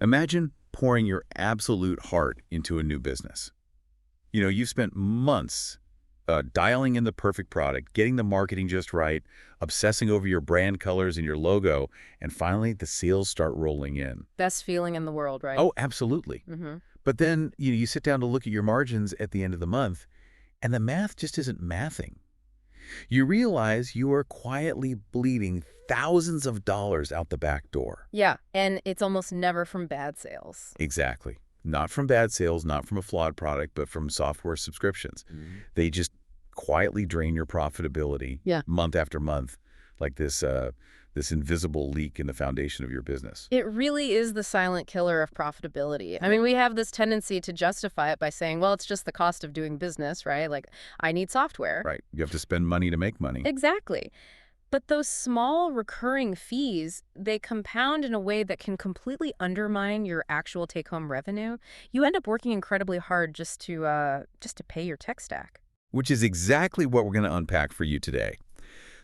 Imagine pouring your absolute heart into a new business. You've spent months dialing in the perfect product, getting the marketing just right, obsessing over your brand colors and your logo, and finally the sales start rolling in. Best feeling in the world, right? Oh, absolutely. But then you sit down to look at your margins at the end of the month, and the math just isn't mathing. You realize you are quietly bleeding thousands of dollars out the back door. Yeah, and it's almost never from bad sales. Exactly. Not from bad sales, not from a flawed product, but from software subscriptions. They just quietly drain your profitability month after month, like this invisible leak in the foundation of your business. It really is the silent killer of profitability. I mean, we have this tendency to justify it by saying, well, it's just the cost of doing business, right? Like, I need software. Right. You have to spend money to make money. Exactly. But those small recurring fees, they compound in a way that can completely undermine your actual take-home revenue. You end up working incredibly hard just to pay your tech stack. Which is exactly what we're going to unpack for you today.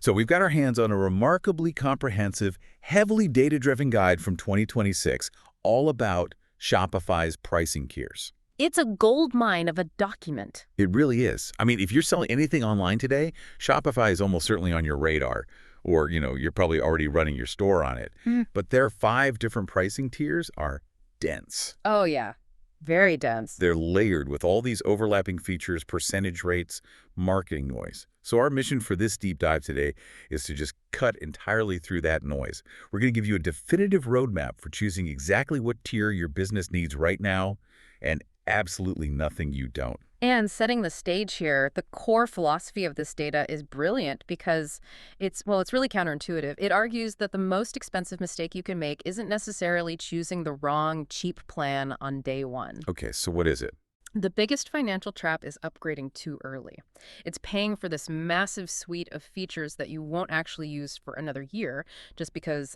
So we've got our hands on a remarkably comprehensive, heavily data-driven guide from 2026, all about Shopify's pricing tiers. It's a gold mine of a document. It really is. I mean, if you're selling anything online today, Shopify is almost certainly on your radar. Or, you're probably already running your store on it. But their 5 different pricing tiers are dense. Oh, yeah. Very dense. They're layered with all these overlapping features, percentage rates, marketing noise. So our mission for this deep dive today is to just cut entirely through that noise. We're going to give you a definitive roadmap for choosing exactly what tier your business needs right now and absolutely nothing you don't. And setting the stage here, the core philosophy of this data is brilliant because it's really counterintuitive. It argues that the most expensive mistake you can make isn't necessarily choosing the wrong, cheap plan on day one. Okay, so what is it? The biggest financial trap is upgrading too early. It's paying for this massive suite of features that you won't actually use for another year just because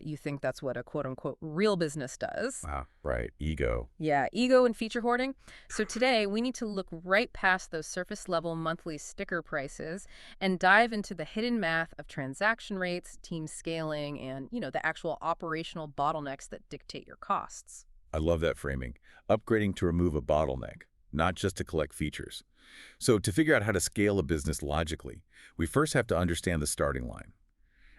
you think that's what a quote-unquote real business does. Wow, right. Ego. Yeah, ego and feature hoarding. So today, we need to look right past those surface-level monthly sticker prices and dive into the hidden math of transaction rates, team scaling, and, the actual operational bottlenecks that dictate your costs. I love that framing. Upgrading to remove a bottleneck, not just to collect features. So to figure out how to scale a business logically, we first have to understand the starting line.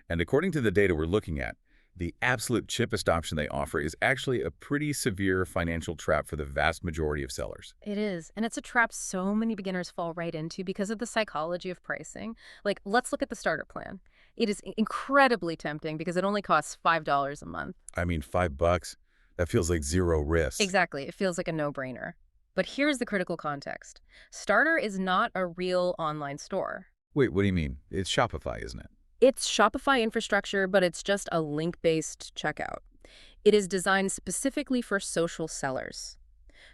And according to the data we're looking at, the absolute cheapest option they offer is actually a pretty severe financial trap for the vast majority of sellers. It is. And it's a trap so many beginners fall right into because of the psychology of pricing. Like, let's look at the starter plan. It is incredibly tempting because it only costs $5 a month. I mean, $5? That feels like zero risk. Exactly. It feels like a no-brainer. But here's the critical context. Starter is not a real online store. Wait, what do you mean? It's Shopify, isn't it? It's Shopify infrastructure, but it's just a link-based checkout. It is designed specifically for social sellers.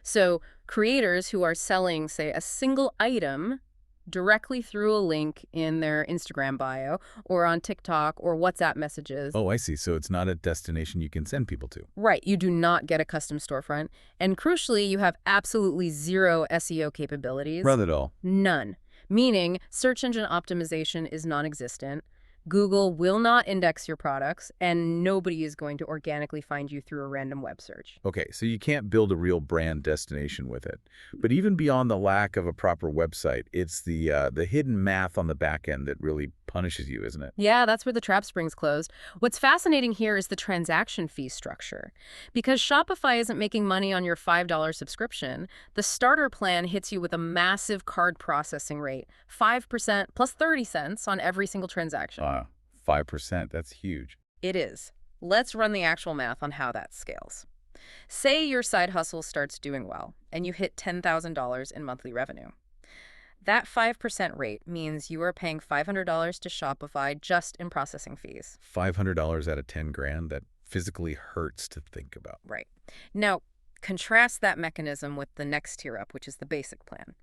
So creators who are selling, say, a single item directly through a link in their Instagram bio or on TikTok or WhatsApp messages. Oh, I see. So it's not a destination you can send people to. Right. You do not get a custom storefront. And crucially, you have absolutely zero SEO capabilities. None at all. None. Meaning search engine optimization is non-existent. Google will not index your products, and nobody is going to organically find you through a random web search. Okay, so you can't build a real brand destination with it. But even beyond the lack of a proper website, it's the hidden math on the back end that really punishes you, isn't it? Yeah, that's where the trap springs closed. What's fascinating here is the transaction fee structure. Because Shopify isn't making money on your $5 subscription, the starter plan hits you with a massive card processing rate, 5% plus 30 cents on every single transaction. 5%, that's huge. It is. Let's run the actual math on how that scales. Say your side hustle starts doing well, and you hit $10,000 in monthly revenue. That 5% rate means you are paying $500 to Shopify just in processing fees. $500 out of 10 grand, that physically hurts to think about. Right. Now, contrast that mechanism with the next tier up, which is the basic plan.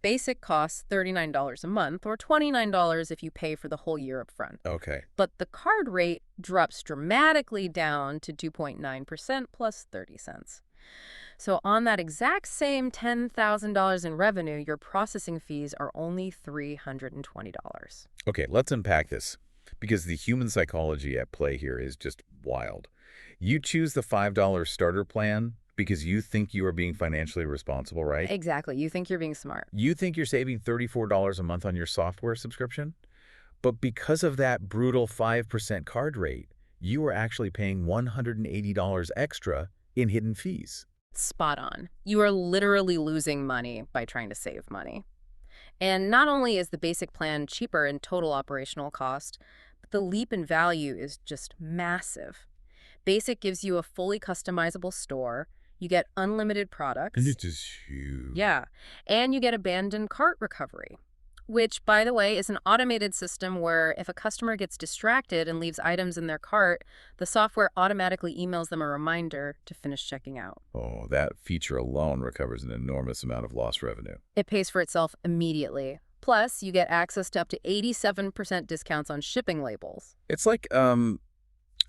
Basic costs $39 a month or $29 if you pay for the whole year up front. Okay. But the card rate drops dramatically down to 2.9% plus 30 cents. So on that exact same $10,000 in revenue, your processing fees are only $320. Okay, let's unpack this, because the human psychology at play here is just wild. You choose the $5 starter plan because you think you are being financially responsible, right? Exactly. You think you're being smart. You think you're saving $34 a month on your software subscription? But because of that brutal 5% card rate, you are actually paying $180 extra in hidden fees. Spot on. You are literally losing money by trying to save money. And not only is the basic plan cheaper in total operational cost, but the leap in value is just massive. Basic gives you a fully customizable store, you get unlimited And products, it is huge. yeah, and you get abandoned cart recovery, which, by the way, is an automated system where if a customer gets distracted and leaves items in their cart, the software automatically emails them a reminder to finish checking out. Oh, that feature alone recovers an enormous amount of lost revenue. It pays for itself immediately. Plus, you get access to up to 87% discounts on shipping labels. It's like,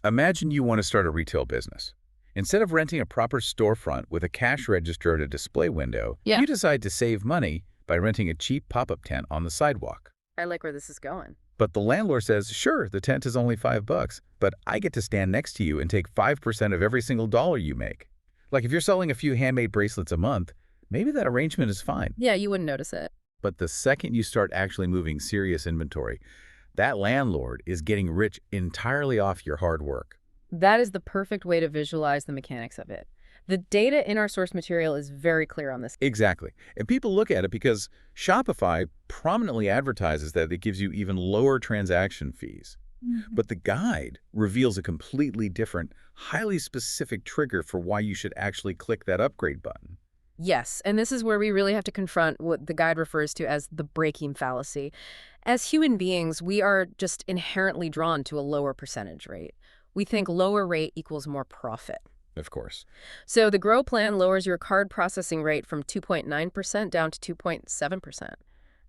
imagine you want to start a retail business. Instead of renting a proper storefront with a cash register and a display window, Yeah. you decide to save money by renting a cheap pop-up tent on the sidewalk. I like where this is going. But the landlord says, sure, the tent is only $5, but I get to stand next to you and take 5% of every single dollar you make. Like if you're selling a few handmade bracelets a month, maybe that arrangement is fine. Yeah, you wouldn't notice it. But the second you start actually moving serious inventory, that landlord is getting rich entirely off your hard work. That is the perfect way to visualize the mechanics of it. The data in our source material is very clear on this. Exactly. And people look at it because Shopify prominently advertises that it gives you even lower transaction fees. But the guide reveals a completely different, highly specific trigger for why you should actually click that upgrade button. Yes, and this is where we really have to confront what the guide refers to as the breaking fallacy. As human beings, we are just inherently drawn to a lower percentage rate. We think lower rate equals more profit. Of course. So the Grow plan lowers your card processing rate from 2.9% down to 2.7%.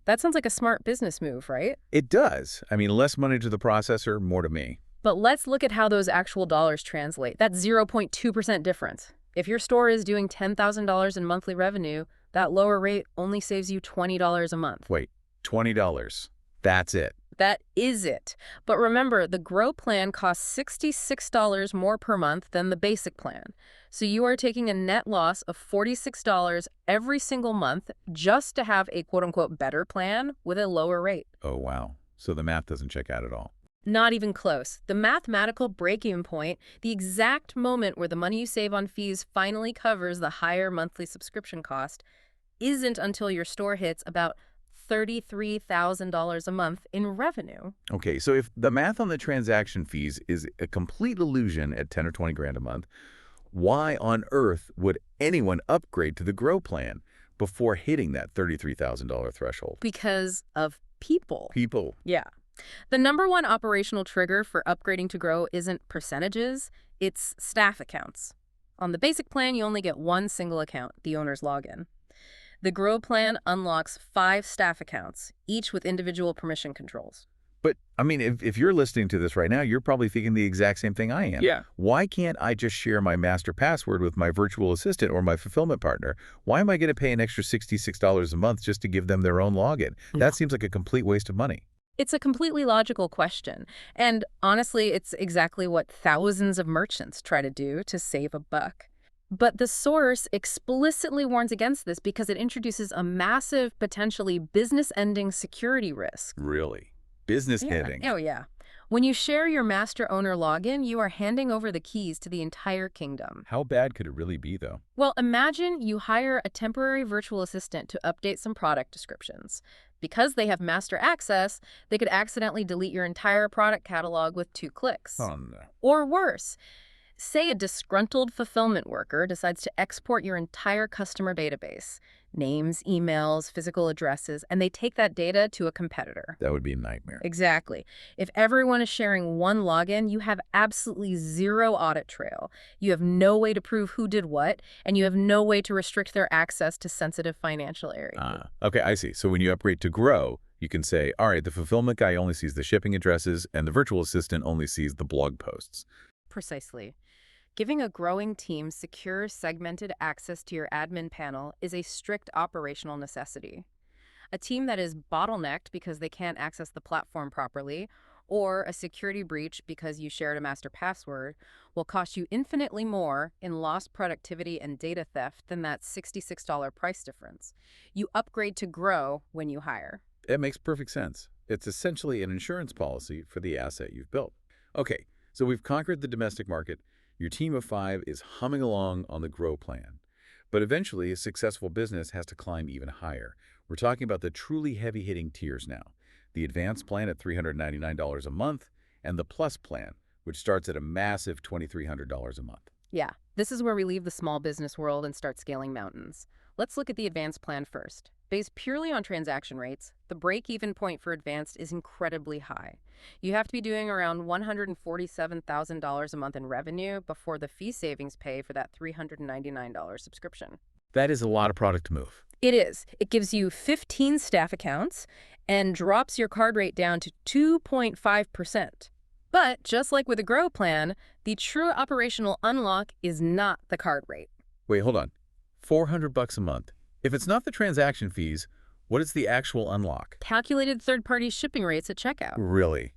That sounds like a smart business move, right? It does. I mean, less money to the processor, more to me. But let's look at how those actual dollars translate. That's 0.2% difference. If your store is doing $10,000 in monthly revenue, that lower rate only saves you $20 a month. Wait, $20. That's it. That is it. But remember, the Grow plan costs $66 more per month than the basic plan. So you are taking a net loss of $46 every single month just to have a quote-unquote better plan with a lower rate. Oh, wow. So the math doesn't check out at all. Not even close. The mathematical breaking point, the exact moment where the money you save on fees finally covers the higher monthly subscription cost, isn't until your store hits about $33,000 a month in revenue. Okay, so if the math on the transaction fees is a complete illusion at 10 or 20 grand a month, why on earth would anyone upgrade to the Grow plan before hitting that $33,000 threshold? Because of people. People. Yeah. The number one operational trigger for upgrading to Grow isn't percentages, it's staff accounts. On the basic plan, you only get one single account, the owner's login. The Grow plan unlocks 5 staff accounts, each with individual permission controls. But, I mean, if you're listening to this right now, you're probably thinking the exact same thing I am. Yeah. Why can't I just share my master password with my virtual assistant or my fulfillment partner? Why am I going to pay an extra $66 a month just to give them their own login? That seems like a complete waste of money. It's a completely logical question. And honestly, it's exactly what thousands of merchants try to do to save a buck. But the source explicitly warns against this because it introduces a massive, potentially business-ending security risk. Really? Business ending. Oh, yeah. When you share your master owner login, you are handing over the keys to the entire kingdom. How bad could it really be, though? Well, imagine you hire a temporary virtual assistant to update some product descriptions. Because they have master access, they could accidentally delete your entire product catalog with 2 clicks. Oh, no. Or worse, say a disgruntled fulfillment worker decides to export your entire customer database, names, emails, physical addresses, and they take that data to a competitor. That would be a nightmare. Exactly. If everyone is sharing one login, you have absolutely zero audit trail. You have no way to prove who did what, and you have no way to restrict their access to sensitive financial areas. Okay, I see. So when you upgrade to Grow, you can say, all right, the fulfillment guy only sees the shipping addresses, and the virtual assistant only sees the blog posts. Precisely. Giving a growing team secure, segmented access to your admin panel is a strict operational necessity. A team that is bottlenecked because they can't access the platform properly, or a security breach because you shared a master password will cost you infinitely more in lost productivity and data theft than that $66 price difference. You upgrade to grow when you hire. It makes perfect sense. It's essentially an insurance policy for the asset you've built. Okay, so we've conquered the domestic market. Your team of 5 is humming along on the grow plan. But eventually, a successful business has to climb even higher. We're talking about the truly heavy-hitting tiers now. The advanced plan at $399 a month, and the plus plan, which starts at a massive $2,300 a month. Yeah, this is where we leave the small business world and start scaling mountains. Let's look at the advanced plan first. Based purely on transaction rates, the break-even point for advanced is incredibly high. You have to be doing around $147,000 a month in revenue before the fee savings pay for that $399 subscription. That is a lot of product to move. It is. It gives you 15 staff accounts and drops your card rate down to 2.5%. But just like with a Grow plan, the true operational unlock is not the card rate. Wait, hold on. $400 a month. If it's not the transaction fees, what is the actual unlock? Calculated third-party shipping rates at checkout. Really?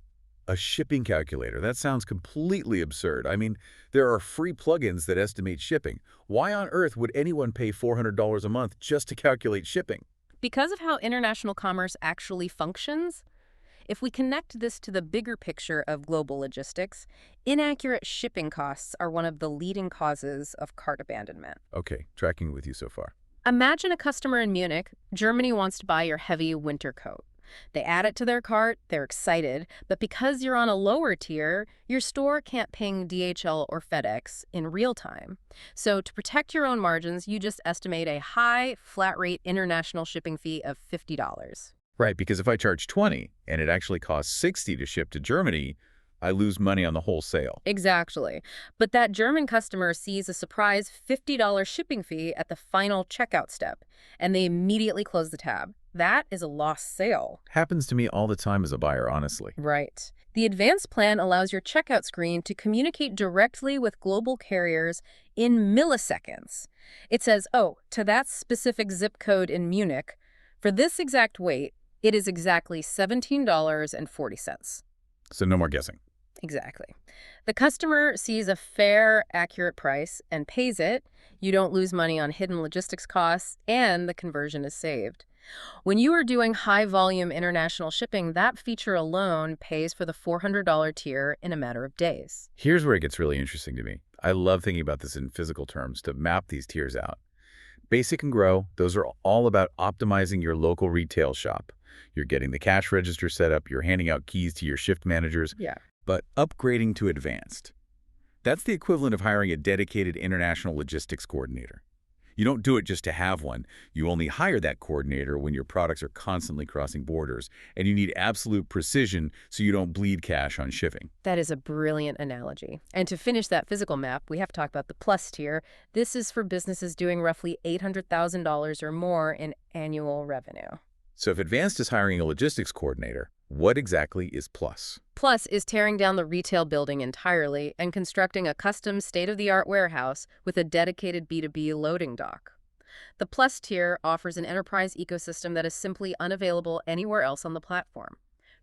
A shipping calculator? That sounds completely absurd. I mean, there are free plugins that estimate shipping. Why on earth would anyone pay $400 a month just to calculate shipping? Because of how international commerce actually functions, if we connect this to the bigger picture of global logistics, inaccurate shipping costs are one of the leading causes of cart abandonment. Okay, tracking with you so far. Imagine a customer in Munich. Germany wants to buy your heavy winter coat. They add it to their cart, they're excited, but because you're on a lower tier, your store can't ping DHL or FedEx in real time. So to protect your own margins, you just estimate a high, flat-rate international shipping fee of $50. Right, because if I charge $20 and it actually costs $60 to ship to Germany, I lose money on the whole sale. Exactly. But that German customer sees a surprise $50 shipping fee at the final checkout step, and they immediately close the tab. That is a lost sale. Happens to me all the time as a buyer, honestly. Right. The advanced plan allows your checkout screen to communicate directly with global carriers in milliseconds. It says, oh, to that specific zip code in Munich, for this exact weight, it is exactly $17.40. So no more guessing. Exactly. The customer sees a fair, accurate price and pays it. You don't lose money on hidden logistics costs, and the conversion is saved. When you are doing high-volume international shipping, that feature alone pays for the $400 tier in a matter of days. Here's where it gets really interesting to me. I love thinking about this in physical terms to map these tiers out. Basic and Grow, those are all about optimizing your local retail shop. You're getting the cash register set up, you're handing out keys to your shift managers. Yeah. But upgrading to advanced, that's the equivalent of hiring a dedicated international logistics coordinator. You don't do it just to have one. You only hire that coordinator when your products are constantly crossing borders, and you need absolute precision so you don't bleed cash on shipping. That is a brilliant analogy. And to finish that physical map, we have to talk about the plus tier. This is for businesses doing roughly $800,000 or more in annual revenue. So if advanced is hiring a logistics coordinator, what exactly is plus? Plus is tearing down the retail building entirely and constructing a custom state-of-the-art warehouse with a dedicated B2B loading dock. The Plus tier offers an enterprise ecosystem that is simply unavailable anywhere else on the platform.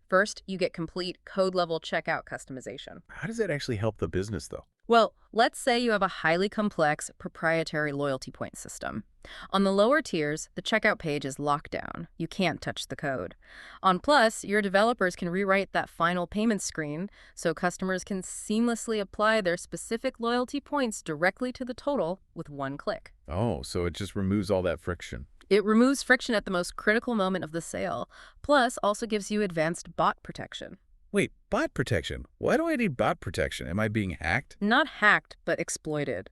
First, you get complete code-level checkout customization. How does that actually help the business, though? Well, let's say you have a highly complex proprietary loyalty point system. On the lower tiers, the checkout page is locked down. You can't touch the code. On Plus, your developers can rewrite that final payment screen so customers can seamlessly apply their specific loyalty points directly to the total with one click. Oh, so it just removes all that friction. It removes friction at the most critical moment of the sale. Plus, also gives you advanced bot protection. Wait, bot protection? Why do I need bot protection? Am I being hacked? Not hacked, but exploited.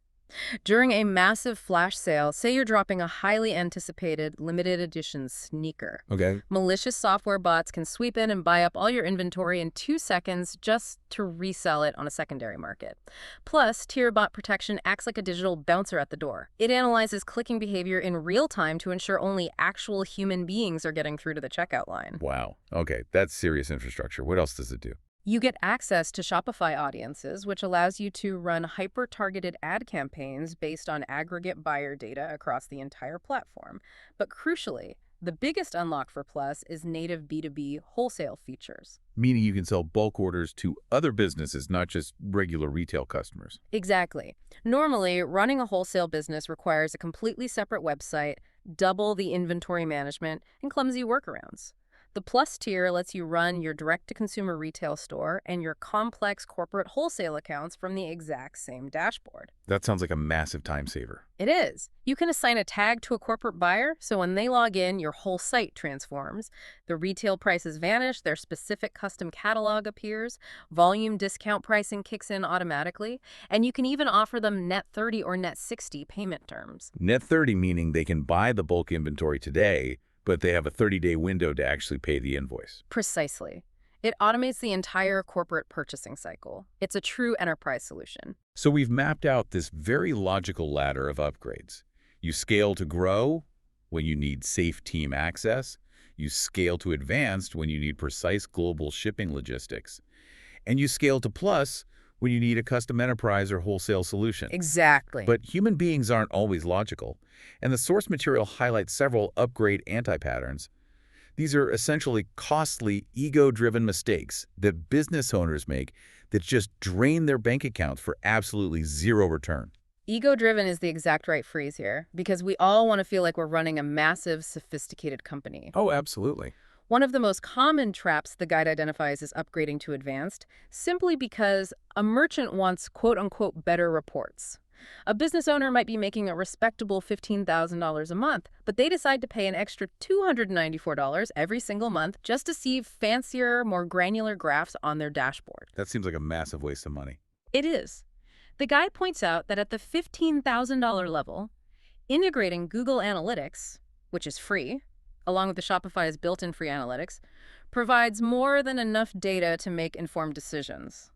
During a massive flash sale, say you're dropping a highly anticipated limited edition sneaker. Okay. Malicious software bots can sweep in and buy up all your inventory in 2 seconds just to resell it on a secondary market. Plus, tier bot protection acts like a digital bouncer at the door. It analyzes clicking behavior in real time to ensure only actual human beings are getting through to the checkout line. Wow. Okay, that's serious infrastructure. What else does it do? You get access to Shopify audiences, which allows you to run hyper-targeted ad campaigns based on aggregate buyer data across the entire platform. But crucially, The biggest unlock for Plus is native B2B wholesale features. Meaning you can sell bulk orders to other businesses, not just regular retail customers. Exactly. Normally, running a wholesale business requires a completely separate website, double the inventory management, and clumsy workarounds. The Plus tier lets you run your direct-to-consumer retail store and your complex corporate wholesale accounts from the exact same dashboard. That sounds like a massive time saver. It is. You can assign a tag to a corporate buyer, so when they log in, your whole site transforms. The retail prices vanish, their specific custom catalog appears, volume discount pricing kicks in automatically, and you can even offer them net 30 or net 60 payment terms. Net 30 meaning they can buy the bulk inventory today, but they have a 30-day window to actually pay the invoice. Precisely. It automates the entire corporate purchasing cycle. It's a true enterprise solution. So we've mapped out this very logical ladder of upgrades. You scale to grow when you need safe team access. You scale to advanced when you need precise global shipping logistics. And you scale to plus when you need a custom enterprise or wholesale solution. Exactly. But human beings aren't always logical, and the source material highlights several upgrade anti-patterns. These are essentially costly, ego-driven mistakes that business owners make that just drain their bank accounts for absolutely zero return. Ego-driven is the exact right phrase here, because we all want to feel like we're running a massive, sophisticated company. Oh, absolutely. One of the most common traps the guide identifies is upgrading to advanced, simply because a merchant wants quote-unquote better reports. A business owner might be making a respectable $15,000 a month, but they decide to pay an extra $294 every single month just to see fancier, more granular graphs on their dashboard. That seems like a massive waste of money. It is. The guide points out that at the $15,000 level, integrating Google Analytics, which is free, along with the Shopify's built-in free analytics, provides more than enough data to make informed decisions.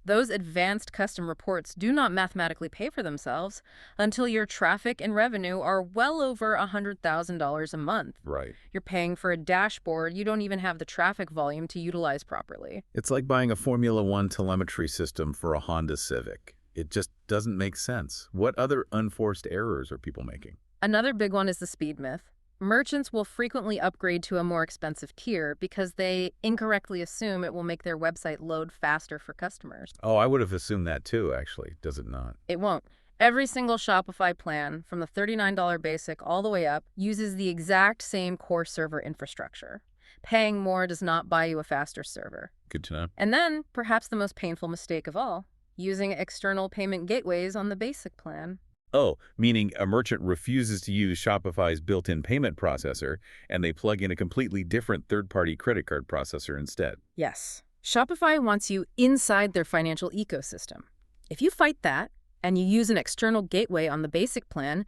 Those advanced custom reports do not mathematically pay for themselves until your traffic and revenue are well over $100,000 a month. Right. You're paying for a dashboard you don't even have the traffic volume to utilize properly. It's like buying a Formula One telemetry system for a Honda Civic. It just doesn't make sense. What other unforced errors are people making? Another big one is the speed myth. Merchants will frequently upgrade to a more expensive tier because they incorrectly assume it will make their website load faster for customers. Oh, I would have assumed that too, actually. Does it not? It won't. Every single Shopify plan, from the $39 basic all the way up, uses the exact same core server infrastructure. Paying more does not buy you a faster server. Good to know. And then, perhaps the most painful mistake of all, using external payment gateways on the basic plan. Oh, meaning a merchant refuses to use Shopify's built-in payment processor, and they plug in a completely different third-party credit card processor instead. Yes. Shopify wants you inside their financial ecosystem. If you fight that, and you use an external gateway on the basic plan,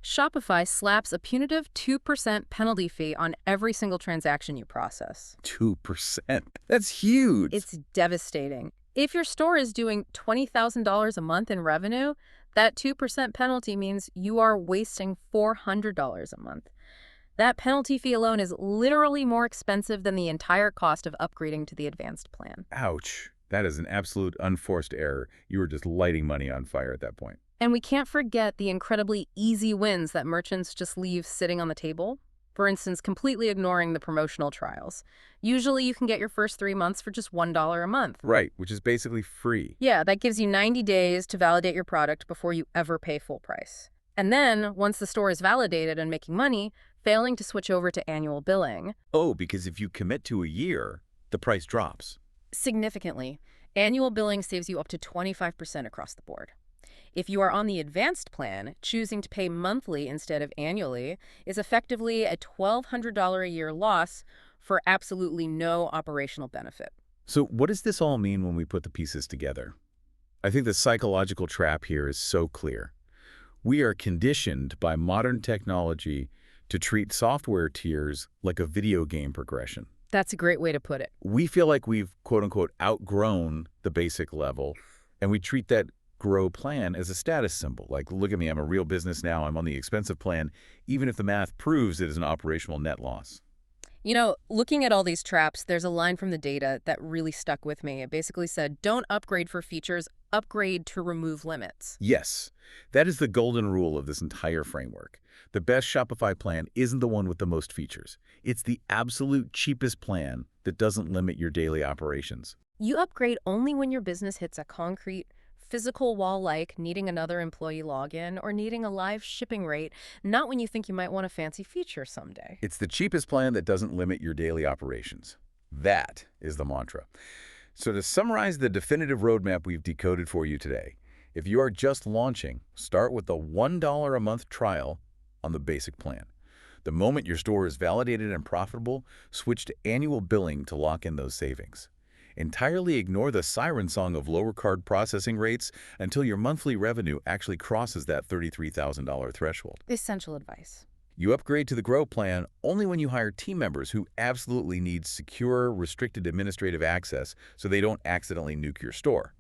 Shopify slaps a punitive 2% penalty fee on every single transaction you process. 2%? That's huge! It's devastating. If your store is doing $20,000 a month in revenue, that 2% penalty means you are wasting $400 a month. That penalty fee alone is literally more expensive than the entire cost of upgrading to the advanced plan. Ouch. That is an absolute unforced error. You were just lighting money on fire at that point. And we can't forget the incredibly easy wins that merchants just leave sitting on the table. For instance, completely ignoring the promotional trials. Usually you can get your first 3 months for just $1 a month. Right, which is basically free. Yeah, that gives you 90 days to validate your product before you ever pay full price. And then, once the store is validated and making money, failing to switch over to annual billing. Oh, because if you commit to a year, the price drops. Significantly. Annual billing saves you up to 25% across the board. If you are on the advanced plan, choosing to pay monthly instead of annually is effectively a $1,200 a year loss for absolutely no operational benefit. So what does this all mean when we put the pieces together? I think the psychological trap here is so clear. We are conditioned by modern technology to treat software tiers like a video game progression. That's a great way to put it. We feel like we've, quote-unquote, outgrown the basic level, and we treat that grow plan as a status symbol. Like, look at me, I'm a real business now, I'm on the expensive plan, even if the math proves it is an operational net loss. You know, looking at all these traps, there's a line from the data that really stuck with me. It basically said, don't upgrade for features upgrade to remove limits. Yes, that is the golden rule of this entire framework. The best Shopify plan isn't the one with the most features. It's the absolute cheapest plan that doesn't limit your daily operations. You upgrade only when your business hits a concrete, physical wall like needing another employee login or needing a live shipping rate, not when you think you might want a fancy feature someday. It's the cheapest plan that doesn't limit your daily operations. That is the mantra. So to summarize the definitive roadmap we've decoded for you today, if you are just launching, start with the $1 a month trial on the basic plan. The moment your store is validated and profitable, switch to annual billing to lock in those savings. Entirely ignore the siren song of lower card processing rates until your monthly revenue actually crosses that $33,000 threshold. Essential advice. You upgrade to the Grow plan only when you hire team members who absolutely need secure, restricted administrative access so they don't accidentally nuke your store.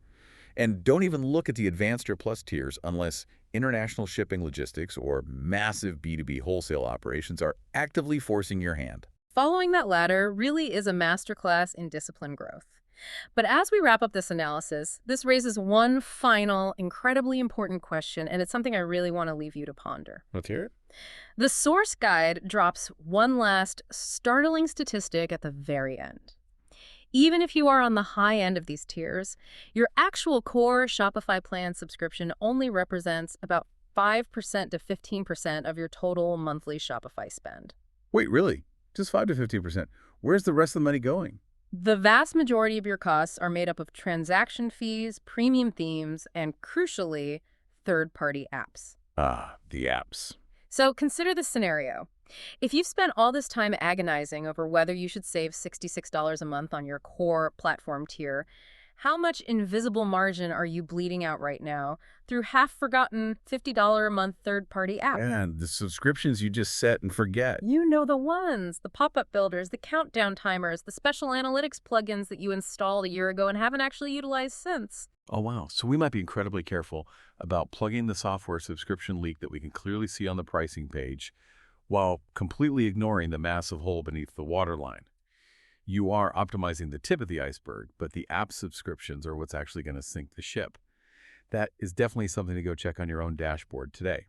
And don't even look at the Advanced or Plus tiers unless international shipping logistics or massive B2B wholesale operations are actively forcing your hand. Following that ladder really is a masterclass in discipline growth. But as we wrap up this analysis, this raises one final, incredibly important question, and it's something I really want to leave you to ponder. Let's hear it. The source guide drops one last startling statistic at the very end. Even if you are on the high end of these tiers, your actual core Shopify plan subscription only represents about 5% to 15% of your total monthly Shopify spend. Wait, really? Just 5 to 15%. Where's the rest of the money going? The vast majority of your costs are made up of transaction fees, premium themes, and crucially, third-party apps. Ah, the apps. So consider this scenario. If you've spent all this time agonizing over whether you should save $66 a month on your core platform tier, how much invisible margin are you bleeding out right now through half-forgotten $50 a month third-party app? And the subscriptions you just set and forget. You know the ones, the pop-up builders, the countdown timers, the special analytics plugins that you installed a year ago and haven't actually utilized since. Oh, wow. So we might be incredibly careful about plugging the software subscription leak that we can clearly see on the pricing page while completely ignoring the massive hole beneath the waterline. You are optimizing the tip of the iceberg, but the app subscriptions are what's actually going to sink the ship. That is definitely something to go check on your own dashboard today.